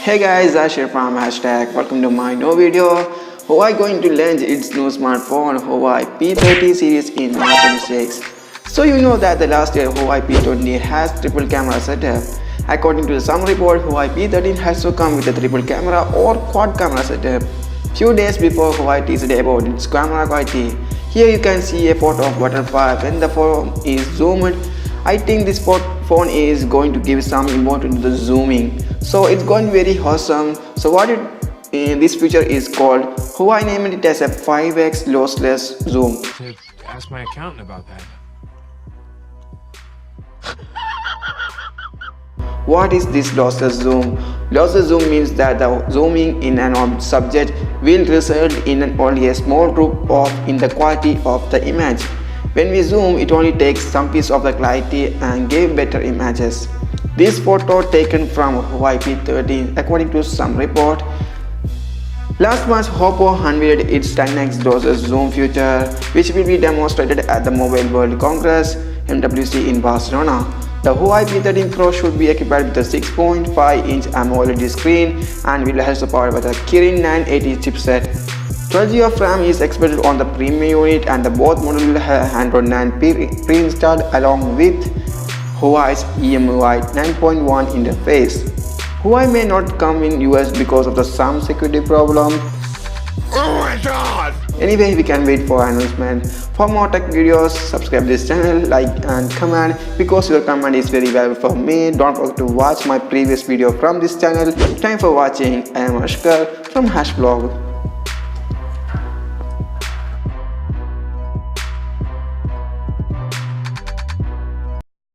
Hey guys, Ashker from Hashtag. Welcome to my new video. Huawei going to launch its new smartphone Huawei P30 series in 2026. So you know that the last year Huawei P20 has triple camera setup. According to some report, Huawei P30 has to come with a triple camera or quad camera setup. Few days before Huawei teased about its camera quality. Here you can see a photo of butterfly when the phone is zoomed. I think this phone is going to give some importance to the zooming. So it's going to be very awesome. So this feature is called, Huawei named it as a 5x lossless zoom. Ask my accountant about that. What is this lossless zoom? Lossless zoom means that the zooming in an subject will result in only a small drop off in the quality of the image. When we zoom, it only takes some piece of the clarity and gives better images. This photo taken from Huawei P30 according to some report. Last month, Oppo unveiled its 10x lossless zoom feature, which will be demonstrated at the Mobile World Congress (MWC) in Barcelona. The Huawei P30 Pro should be equipped with a 6.5-inch AMOLED screen and will also powered by the Kirin 980 chipset. 12GB of RAM is expected on the premium unit, and both models will have Android 9 pre-installed along with Huawei's EMUI 9.1 interface. Huawei may not come in US because of some security problem. Oh my god! Anyway, we can wait for announcement. For more tech videos, subscribe this channel, like and comment, because your comment is very valuable for me. Don't forget to watch my previous video from this channel. Thanks for watching. I am Ashker from Hashblog.